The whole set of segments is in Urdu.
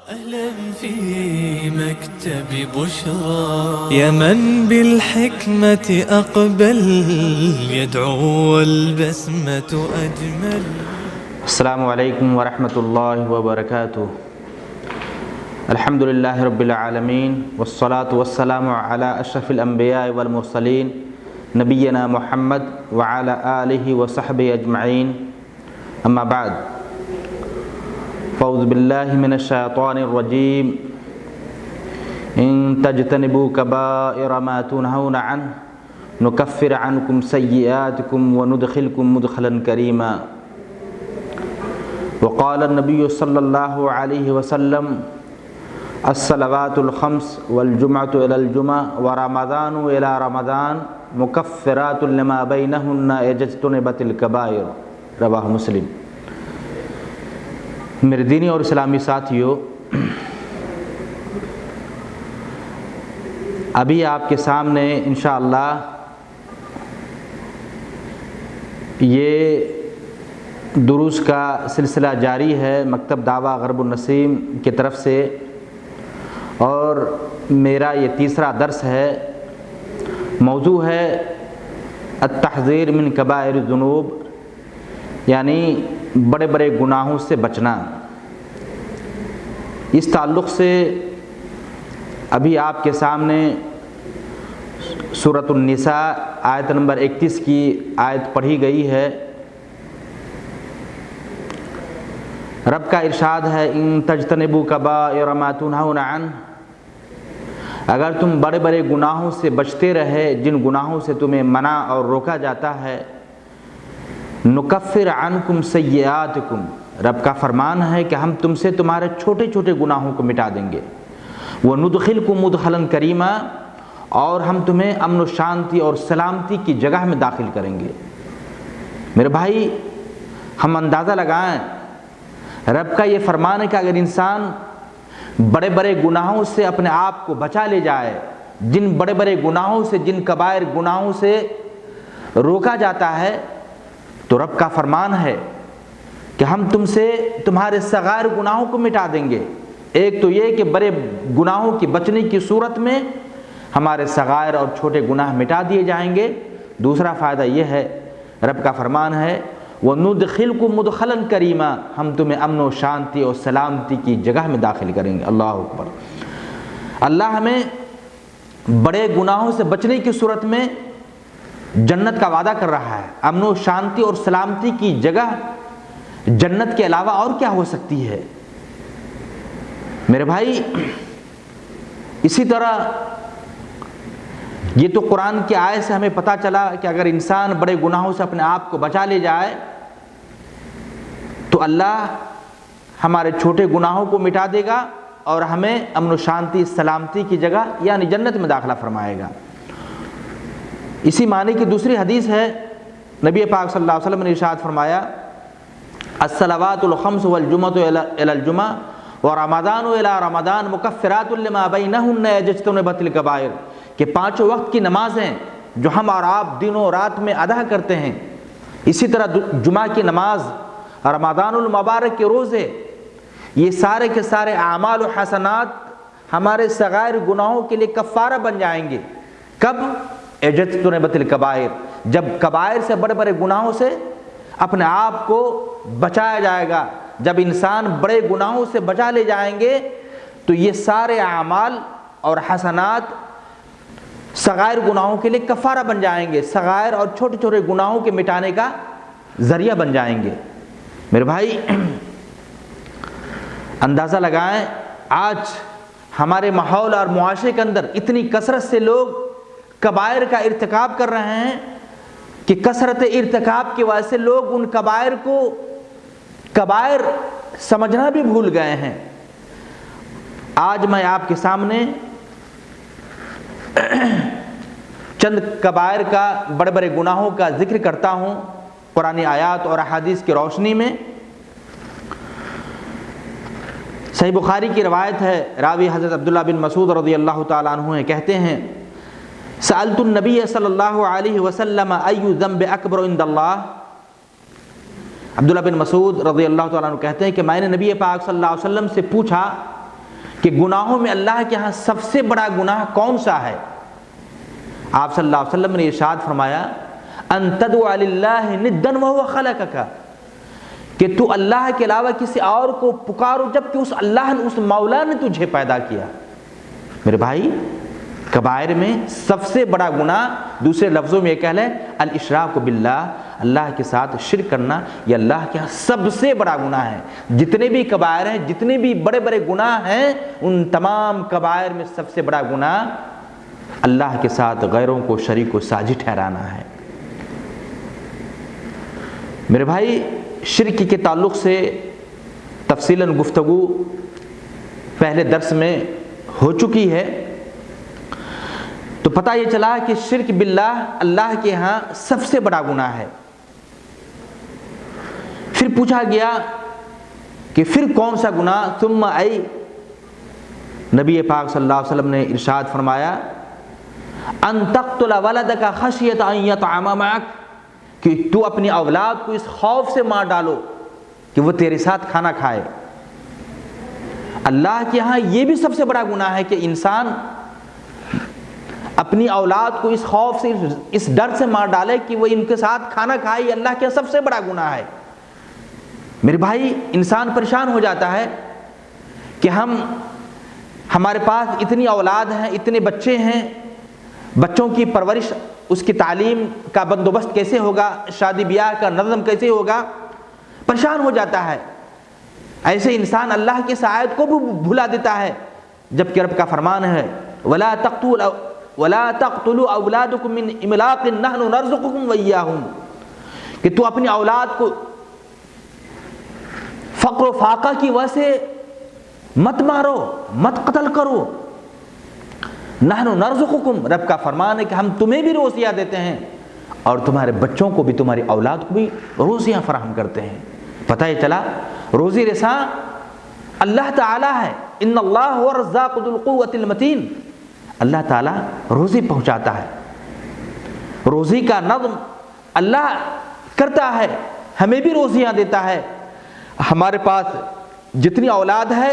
أهلا في مكتب بشرى يا من بالحكمة أقبل يدعو والبسمة أجمل. السلام علیکم ورحمۃ اللہ وبرکاتہ. الحمد للہ رب العالمین والصلاة والسلام علی اشرف الانبیاء والمرسلین نبینا محمد وعلی آلہ وصحبہ اجمعین. اما بعد فاعوذ باللہ من الشیطان الرجیم. ان تجتنبوا کبائر ما تنہون عنہ نکفر عنکم سیئاتکم وندخلکم مدخلا کریما. وقال النبی صلی اللہ علیہ وسلم الصلوات الخمس والجمعۃ الی الجمعہ ورمضان الی رمضان مکفرات لما بینہن اذا اجتنبت الکبائر. رواہ مسلم. میرے دینی اور اسلامی ساتھیو، ابھی آپ کے سامنے انشاءاللہ یہ دروس کا سلسلہ جاری ہے مکتب دعویٰ غرب النسیم کی طرف سے، اور میرا یہ تیسرا درس ہے. موضوع ہے التحذیر من کبائر الذنوب، یعنی بڑے بڑے گناہوں سے بچنا. اس تعلق سے ابھی آپ کے سامنے سورۃ النساء آیت نمبر 31 کی آیت پڑھی گئی ہے. رب کا ارشاد ہے ان تجتنبوا کبائر ما تنہون عنہ، اگر تم بڑے بڑے گناہوں سے بچتے رہے جن گناہوں سے تمہیں منع اور روکا جاتا ہے، نکفر عنکم سیئاتکم، رب کا فرمان ہے کہ ہم تم سے تمہارے چھوٹے چھوٹے گناہوں کو مٹا دیں گے. وندخلکم مدخلا کریما، اور ہم تمہیں امن و شانتی اور سلامتی کی جگہ میں داخل کریں گے. میرے بھائی، ہم اندازہ لگائیں، رب کا یہ فرمان ہے کہ اگر انسان بڑے بڑے گناہوں سے اپنے آپ کو بچا لے جائے، جن بڑے بڑے گناہوں سے، جن کبائر گناہوں سے روکا جاتا ہے، تو رب کا فرمان ہے کہ ہم تم سے تمہارے صغائر گناہوں کو مٹا دیں گے. ایک تو یہ کہ بڑے گناہوں کی بچنے کی صورت میں ہمارے صغائر اور چھوٹے گناہ مٹا دیے جائیں گے. دوسرا فائدہ یہ ہے، رب کا فرمان ہے وَنُدْخِلْكُمْ مُدْخَلًا كَرِيمًا، ہم تمہیں امن و شانتی اور سلامتی کی جگہ میں داخل کریں گے. اللہ اکبر. اللہ ہمیں بڑے گناہوں سے بچنے کی صورت میں جنت کا وعدہ کر رہا ہے. امن و شانتی اور سلامتی کی جگہ جنت کے علاوہ اور کیا ہو سکتی ہے؟ میرے بھائی، اسی طرح یہ تو قرآن کی آیت سے ہمیں پتہ چلا کہ اگر انسان بڑے گناہوں سے اپنے آپ کو بچا لے جائے تو اللہ ہمارے چھوٹے گناہوں کو مٹا دے گا اور ہمیں امن و شانتی سلامتی کی جگہ یعنی جنت میں داخلہ فرمائے گا. اسی معنی کی دوسری حدیث ہے، نبی پاک صلی اللہ علیہ وسلم نے ارشاد فرمایا الصلوات الخمس والجمعۃ الی الجمعہ ورمضان الی رمضان مکفرات لما بینہن اذا اجتنبت الکبائر، کہ پانچوں وقت کی نمازیں جو ہم اور آپ دنوں رات میں ادا کرتے ہیں، اسی طرح جمعہ کی نماز، رمضان المبارک کے روزے، یہ سارے کے سارے اعمال و حسنات ہمارے صغائر گناہوں کے لیے کفارہ بن جائیں گے. کب؟ اذا اجتنبت الکبائر، جب کبائر سے بڑے بڑے گناہوں سے اپنے آپ کو بچایا جائے گا. جب انسان بڑے گناہوں سے بچا لے جائیں گے تو یہ سارے اعمال اور حسنات صغائر گناہوں کے لیے کفارہ بن جائیں گے، صغائر اور چھوٹے چھوٹے گناہوں کے مٹانے کا ذریعہ بن جائیں گے. میرے بھائی، اندازہ لگائیں، آج ہمارے ماحول اور معاشرے کے اندر اتنی کثرت سے لوگ کبائر کا ارتکاب کر رہے ہیں کہ کثرت ارتکاب کی وجہ سے لوگ ان کبائر کو کبائر سمجھنا بھی بھول گئے ہیں. آج میں آپ کے سامنے چند کبائر کا، بڑے بڑے گناہوں کا ذکر کرتا ہوں قرآن آیات اور احادیث کی روشنی میں. صحیح بخاری کی روایت ہے، راوی حضرت عبداللہ بن مسعود رضی اللہ تعالیٰ عنہ ہیں، کہتے ہیں سألت النبی صلی اللہ علیہ وسلم ای ذنب اکبر عند اللہ. عبداللہ بن مسعود رضی اللہ تعالیٰ عنہ کہتے ہیں کہ میں نے نبی پاک صلی اللہ علیہ وسلم سے پوچھا کہ گناہوں میں اللہ کے ہاں سب سے بڑا گناہ کون سا ہے؟ آپ صلی اللہ علیہ وسلم نے ارشاد فرمایا ان تدعو للہ ندا وهو خلقک، کہ تو اللہ کے علاوہ کسی اور کو پکارو جبکہ اس اللہ نے، اس مولا نے تجھے پیدا کیا۔ میرے بھائی، کبائر میں سب سے بڑا گناہ، دوسرے لفظوں میں یہ کہہ لیں الاشراک باللہ، اللہ کے ساتھ شرک کرنا، یہ اللہ کے ہاں سب سے بڑا گناہ ہے۔ جتنے بھی کبائر ہیں، جتنے بھی بڑے بڑے گناہ ہیں، ان تمام کبائر میں سب سے بڑا گناہ اللہ کے ساتھ غیروں کو شریک و ساجی ٹھہرانا ہے۔ میرے بھائی، شرک کے تعلق سے تفصیلاً گفتگو پہلے درس میں ہو چکی ہے، تو پتہ یہ چلا کہ شرک باللہ اللہ کے ہاں سب سے بڑا گناہ ہے۔ پھر پوچھا گیا کہ پھر کون سا گناہ؟ ثم ای، نبی پاک صلی اللہ علیہ وسلم نے ارشاد فرمایا ان تقتل ولدک خشیۃ ان یطعم معک، کہ تو اپنی اولاد کو اس خوف سے مار ڈالو کہ وہ تیرے ساتھ کھانا کھائے۔ اللہ کے ہاں یہ بھی سب سے بڑا گناہ ہے کہ انسان اپنی اولاد کو اس خوف سے، اس ڈر سے مار ڈالے کہ وہ ان کے ساتھ کھانا کھائے، یہ اللہ کے ہاں سب سے بڑا گناہ ہے۔ میرے بھائی، انسان پریشان ہو جاتا ہے کہ ہمارے پاس اتنی اولاد ہیں، اتنے بچے ہیں، بچوں کی پرورش، اس کی تعلیم کا بندوبست کیسے ہوگا، شادی بیاہ کا نظم کیسے ہوگا، پریشان ہو جاتا ہے۔ ایسے انسان اللہ کی آیت کو بھی بھلا دیتا ہے، جبکہ رب کا فرمان ہے وَلَا تَقْتُلُوا أَوْلَادَكُم مِّنْ إِمْلَاقٍ نَحْنُ نَرْزُقُكُمْ وَإِيَّاهُمْ، کہ تو اپنی اولاد کو فقر و فاقہ کی وجہ سے مت مارو، مت قتل کرو۔ نحن نرزقکم، رب کا فرمان ہے کہ ہم تمہیں بھی روزیاں دیتے ہیں اور تمہارے بچوں کو بھی، تمہاری اولاد کو بھی روزیاں فراہم کرتے ہیں۔ پتہ یہ چلا روزی رساں اللہ تعالیٰ ہے، ان اللہ هو الرزاق ذو القوۃ المتین، اللہ تعالیٰ روزی پہنچاتا ہے، روزی کا نظم اللہ کرتا ہے، ہمیں بھی روزیاں دیتا ہے۔ ہمارے پاس جتنی اولاد ہے،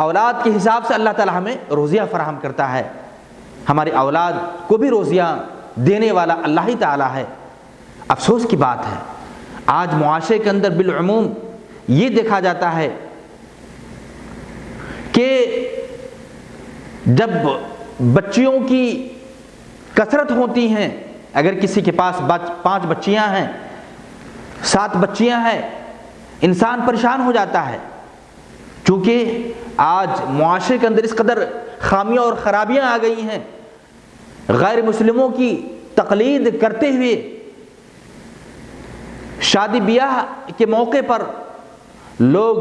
اولاد کے حساب سے اللہ تعالیٰ ہمیں روزیاں فراہم کرتا ہے، ہماری اولاد کو بھی روزیاں دینے والا اللہ ہی تعالیٰ ہے۔ افسوس کی بات ہے آج معاشرے کے اندر بالعموم یہ دیکھا جاتا ہے کہ جب بچیوں کی کثرت ہوتی ہیں، اگر کسی کے پاس 5 بچیاں ہیں، 7 بچیاں ہیں، انسان پریشان ہو جاتا ہے، چونکہ آج معاشرے کے اندر اس قدر خامیاں اور خرابیاں آ گئی ہیں، غیر مسلموں کی تقلید کرتے ہوئے شادی بیاہ کے موقع پر لوگ،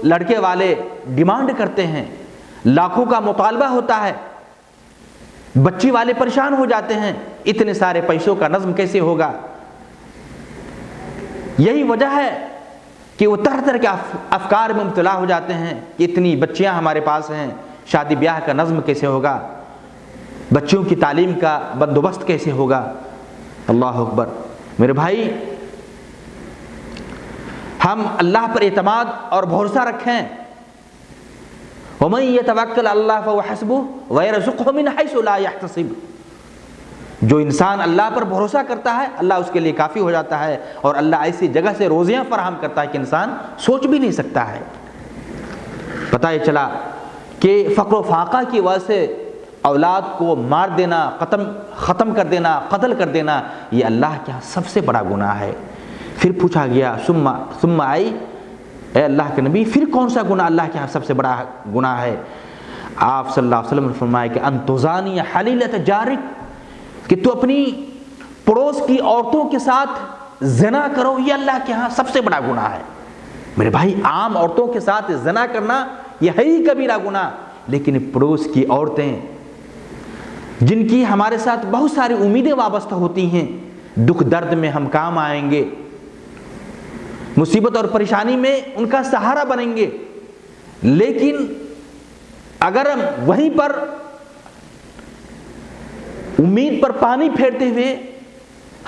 لڑکے والے ڈیمانڈ کرتے ہیں، لاکھوں کا مطالبہ ہوتا ہے، بچی والے پریشان ہو جاتے ہیں، اتنے سارے پیسوں کا نظم کیسے ہوگا؟ یہی وجہ ہے کہ وہ طرح طرح کے افکار میں مبتلا ہو جاتے ہیں کہ اتنی بچیاں ہمارے پاس ہیں، شادی بیاہ کا نظم کیسے ہوگا، بچیوں کی تعلیم کا بندوبست کیسے ہوگا؟ اللہ اکبر۔ میرے بھائی، ہم اللہ پر اعتماد اور بھروسہ رکھیں، وَمَن يَتَوَكَّلْ عَلَى اللَّهِ فَهُوَ حَسْبُهُ وَيَرْزُقْهُ مِنْ حَيْثُ لَا يَحْتَسِبُ، جو انسان اللہ پر بھروسہ کرتا ہے اللہ اس کے لیے کافی ہو جاتا ہے، اور اللہ ایسی جگہ سے روزیاں فراہم کرتا ہے کہ انسان سوچ بھی نہیں سکتا ہے۔ پتہ یہ چلا کہ فقر و فاقہ کی وجہ سے اولاد کو مار دینا، ختم کر دینا، قتل کر دینا، یہ اللہ کے یہاں سب سے بڑا گناہ ہے۔ پھر پوچھا گیا ثم آئی، اے اللہ کے نبی پھر کون سا گناہ اللہ کے یہاں سب سے بڑا گناہ ہے؟ آپ صلی اللہ علیہ وسلم نے فرمایا کہ ان تزانی حلیلۃ جارک، کہ تو اپنی پڑوس کی عورتوں کے ساتھ زنا کرو، یہ اللہ کے ہاں سب سے بڑا گناہ ہے۔ میرے بھائی، عام عورتوں کے ساتھ زنا کرنا یہ ہے ہی کبیرہ گناہ، لیکن پڑوس کی عورتیں جن کی ہمارے ساتھ بہت ساری امیدیں وابستہ ہوتی ہیں، دکھ درد میں ہم کام آئیں گے، مصیبت اور پریشانی میں ان کا سہارا بنیں گے، لیکن اگر ہم وہیں پر امید پر پانی پھیرتے ہوئے،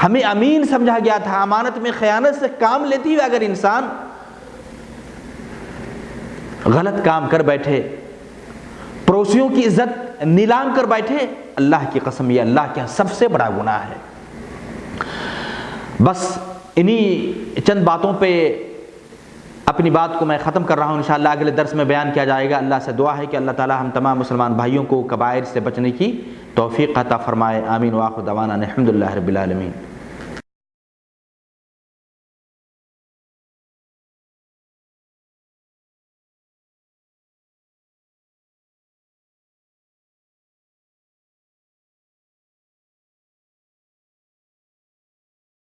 ہمیں امین سمجھا گیا تھا، امانت میں خیانت سے کام لیتے ہوئے اگر انسان غلط کام کر بیٹھے، پڑوسیوں کی عزت نیلام کر بیٹھے، اللہ کی قسم یہ اللہ کے سب سے بڑا گناہ ہے۔ بس انہی چند باتوں پہ اپنی بات کو میں ختم کر رہا ہوں، انشاءاللہ اگلے درس میں بیان کیا جائے گا۔ اللہ سے دعا ہے کہ اللہ تعالی ہم تمام مسلمان بھائیوں کو کبائر سے بچنے کی توفیق عطا فرمائے۔ آمین۔ وآخر دعوانا الحمدللہ رب العالمین۔